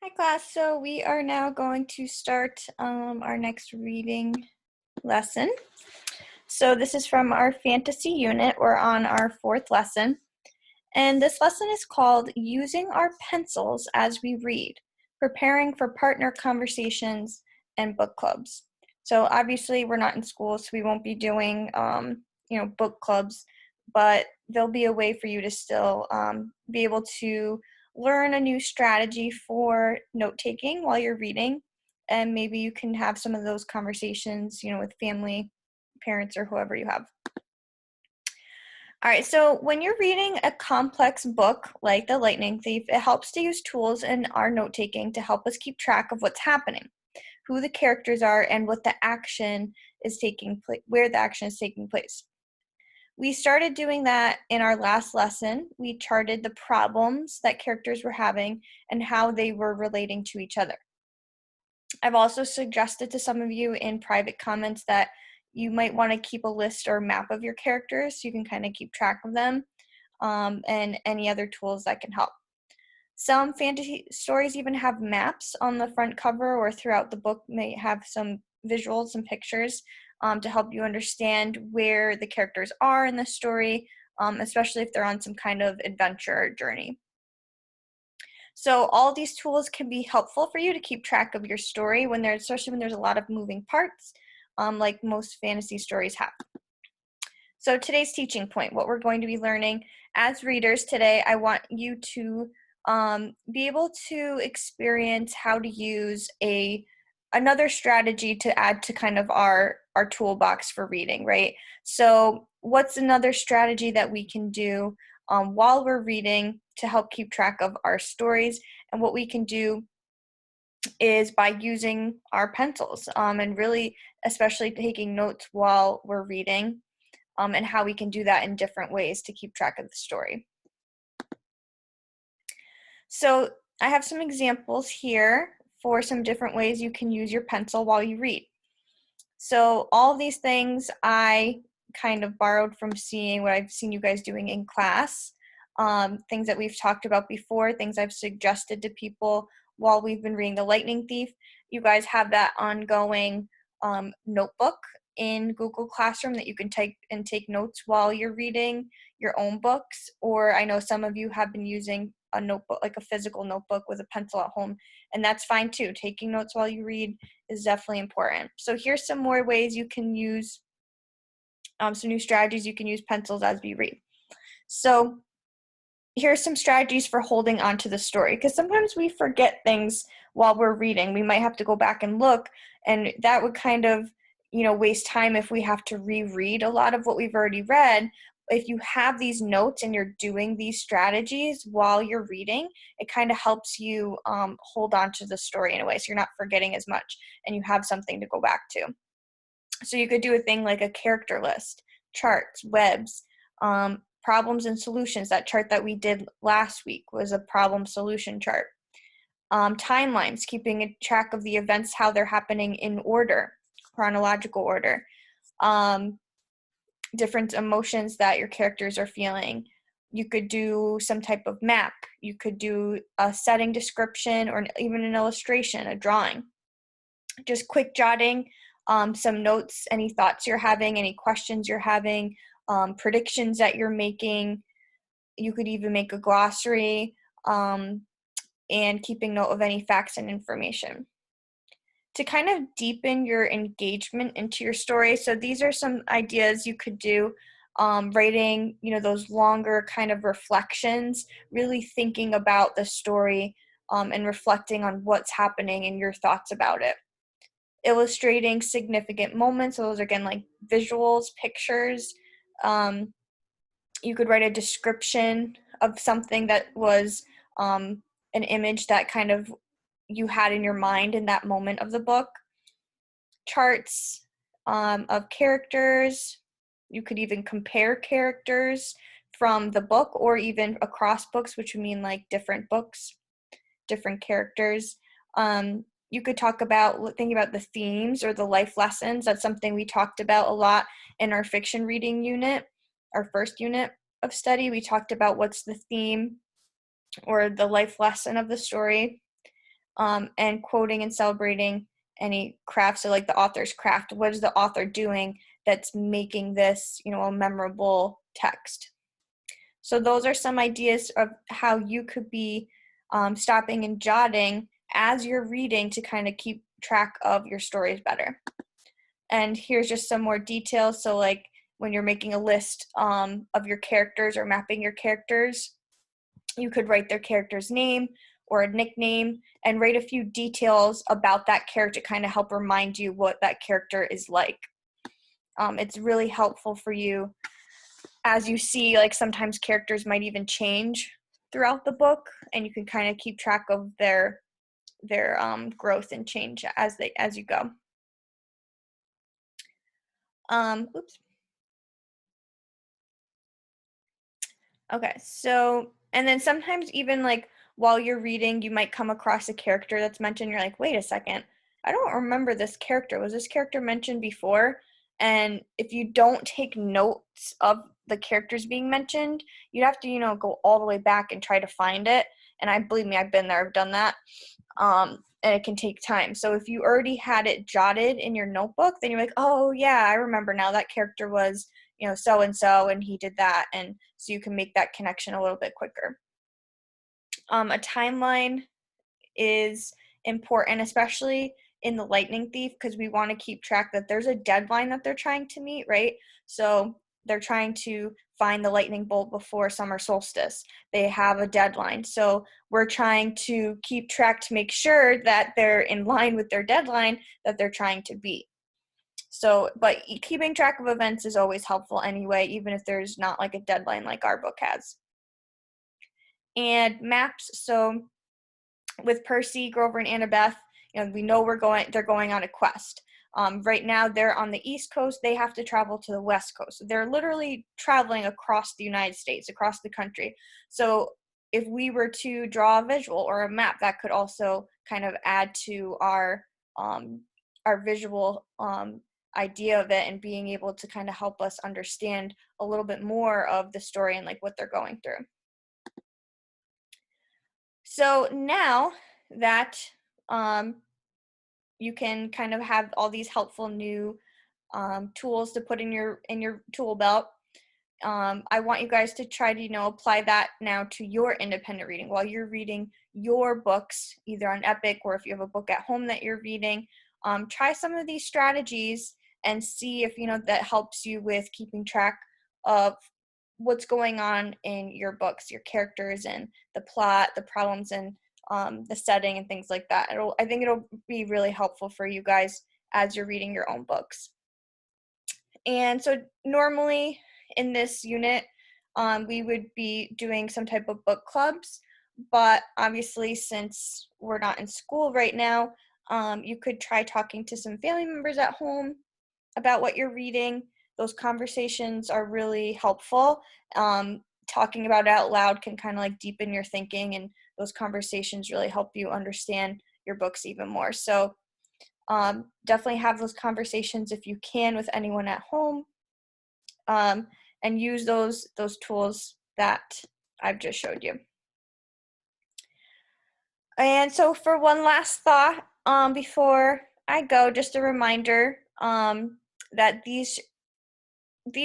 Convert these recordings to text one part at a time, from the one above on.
Hi class, so we are now going to start our next reading lesson. So this is from our fantasy unit. We're on our fourth lesson. And this lesson is called Using Our Pencils as We Read, Preparing for Partner Conversations and Book Clubs. So obviously we're not in school, so we won't be doing book clubs, but there'll be a way for you to still be able to learn a new strategy for note-taking while you're reading, and maybe you can have some of those conversations, with family, parents, or whoever you have. All right, so when you're reading a complex book like The Lightning Thief, it helps to use tools in our note-taking to help us keep track of what's happening, who the characters are, and what the action is taking place, where the action is taking place. We started doing that in our last lesson. We charted the problems that characters were having and how they were relating to each other. I've also suggested to some of you in private comments that you might want to keep a list or map of your characters so you can kind of keep track of them, and any other tools that can help. Some fantasy stories even have maps on the front cover or throughout the book, may have some visuals and pictures to help you understand where the characters are in the story, especially if they're on some kind of adventure or journey. So all these tools can be helpful for you to keep track of your story especially when there's a lot of moving parts, like most fantasy stories have. So today's teaching point, what we're going to be learning as readers today, I want you to be able to experience how to use another strategy to add to kind of our toolbox for reading, right? So what's another strategy that we can do while we're reading to help keep track of our stories? And what we can do is by using our pencils, and really especially taking notes while we're reading, and how we can do that in different ways to keep track of the story. So I have some examples here for some different ways you can use your pencil while you read. So all of these things I kind of borrowed from seeing what I've seen you guys doing in class, things that we've talked about before, things I've suggested to people while we've been reading The Lightning Thief. You guys have that ongoing notebook in Google Classroom that you can take notes while you're reading your own books, or I know some of you have been using a notebook, like a physical notebook with a pencil at home, and that's fine too. Taking notes while you read is definitely important. So here's some more ways you can use, some new strategies you can use pencils as we read. So here's some strategies for holding on to the story, because sometimes we forget things while we're reading. We might have to go back and look, and that would kind of, waste time if we have to reread a lot of what we've already read. If you have these notes and you're doing these strategies while you're reading, it kind of helps you hold on to the story in a way, so you're not forgetting as much and you have something to go back to. So you could do a thing like a character list, charts, webs, problems and solutions. That chart that we did last week was a problem solution chart. Timelines, keeping a track of the events, how they're happening in order, chronological order. Different emotions that your characters are feeling. You could do some type of map. You could do a setting description, or even an illustration, a drawing. Just quick jotting some notes, any thoughts you're having, any questions you're having, predictions that you're making. You could even make a glossary, and keeping note of any facts and information. To kind of deepen your engagement into your story, so these are some ideas you could do. Writing, those longer kind of reflections, really thinking about the story, and reflecting on what's happening and your thoughts about it. Illustrating significant moments, so those are again like visuals, pictures. You could write a description of something that was an image that kind of you had in your mind in that moment of the book. Charts of characters. You could even compare characters from the book or even across books, which would mean like different books, different characters. You could think about the themes or the life lessons. That's something we talked about a lot in our fiction reading unit, our first unit of study. We talked about what's the theme or the life lesson of the story. and quoting and celebrating any craft. So like the author's craft, what is the author doing that's making this, a memorable text? So those are some ideas of how you could be stopping and jotting as you're reading to kind of keep track of your stories better. And here's just some more details. So like when you're making a list of your characters or mapping your characters, you could write their character's name or a nickname and write a few details about that character to kind of help remind you what that character is like. It's really helpful for you as you see, like sometimes characters might even change throughout the book, and you can kind of keep track of their growth and change as you go. Oops. Okay, so, and then sometimes even like while you're reading, you might come across a character that's mentioned. You're like, wait a second, I don't remember this character. Was this character mentioned before? And if you don't take notes of the characters being mentioned, you'd have to, go all the way back and try to find it. And believe me, I've been there, I've done that. And it can take time. So if you already had it jotted in your notebook, then you're like, oh yeah, I remember now, that character was so and so, and he did that, and so you can make that connection a little bit quicker. A timeline is important, especially in the Lightning Thief, because we want to keep track that there's a deadline that they're trying to meet, right? So they're trying to find the lightning bolt before summer solstice. They have a deadline. So we're trying to keep track to make sure that they're in line with their deadline that they're trying to beat. So, but keeping track of events is always helpful anyway, even if there's not like a deadline like our book has. And maps. So with Percy, Grover, and Annabeth, we know they're going on a quest. Right now, they're on the East Coast. They have to travel to the West Coast. So they're literally traveling across the United States, across the country. So if we were to draw a visual or a map, that could also kind of add to our visual idea of it, and being able to kind of help us understand a little bit more of the story and like what they're going through. So now that you can kind of have all these helpful new tools to put in your tool belt, I want you guys to try to apply that now to your independent reading while you're reading your books, either on Epic or if you have a book at home that you're reading. Try some of these strategies and see if that helps you with keeping track of what's going on in your books, your characters and the plot, the problems, and the setting and things like that. I think it'll be really helpful for you guys as you're reading your own books. And so normally in this unit, we would be doing some type of book clubs, but obviously since we're not in school right now, you could try talking to some family members at home about what you're reading. Those conversations are really helpful. Talking about it out loud can kind of like deepen your thinking, and those conversations really help you understand your books even more. So definitely have those conversations if you can with anyone at home, and use those tools that I've just showed you. And so for one last thought, before I go, just a reminder that these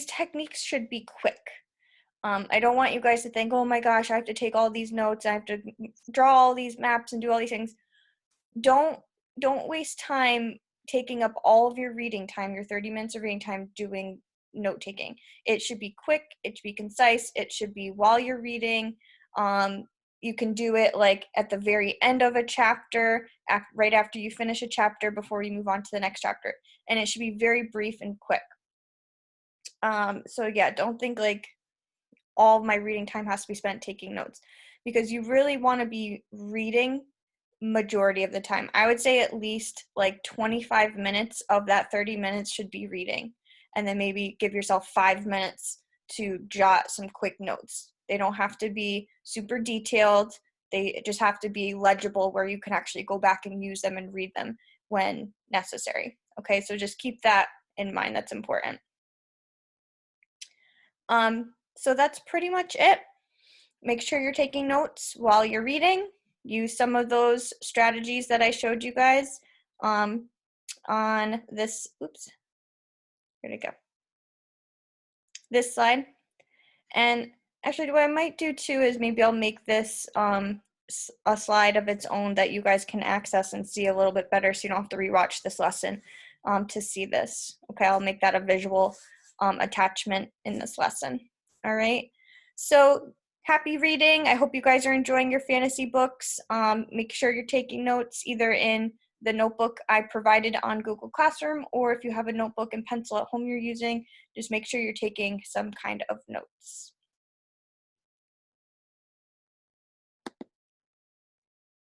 techniques should be quick. I don't want you guys to think, oh my gosh, I have to take all these notes, I have to draw all these maps and do all these things. Don't waste time taking up all of your reading time, your 30 minutes of reading time, doing note taking. It should be quick, it should be concise, it should be while you're reading. You can do it like at the very end of a chapter, right after you finish a chapter, before you move on to the next chapter. And it should be very brief and quick. So yeah, don't think like all of my reading time has to be spent taking notes, because you really want to be reading majority of the time. I would say at least like 25 minutes of that 30 minutes should be reading, and then maybe give yourself 5 minutes to jot some quick notes. They don't have to be super detailed. They just have to be legible where you can actually go back and use them and read them when necessary. Okay, so just keep that in mind. That's important. So that's pretty much it. Make sure you're taking notes while you're reading. use some of those strategies that I showed you guys on this, oops, where'd it go? This slide. And actually, what I might do too is maybe I'll make this a slide of its own that you guys can access and see a little bit better, so you don't have to rewatch this lesson to see this. Okay, I'll make that a visual attachment in this lesson. All right, so happy reading. I hope you guys are enjoying your fantasy books. Make sure you're taking notes either in the notebook I provided on Google Classroom, or if you have a notebook and pencil at home you're using, just make sure you're taking some kind of notes.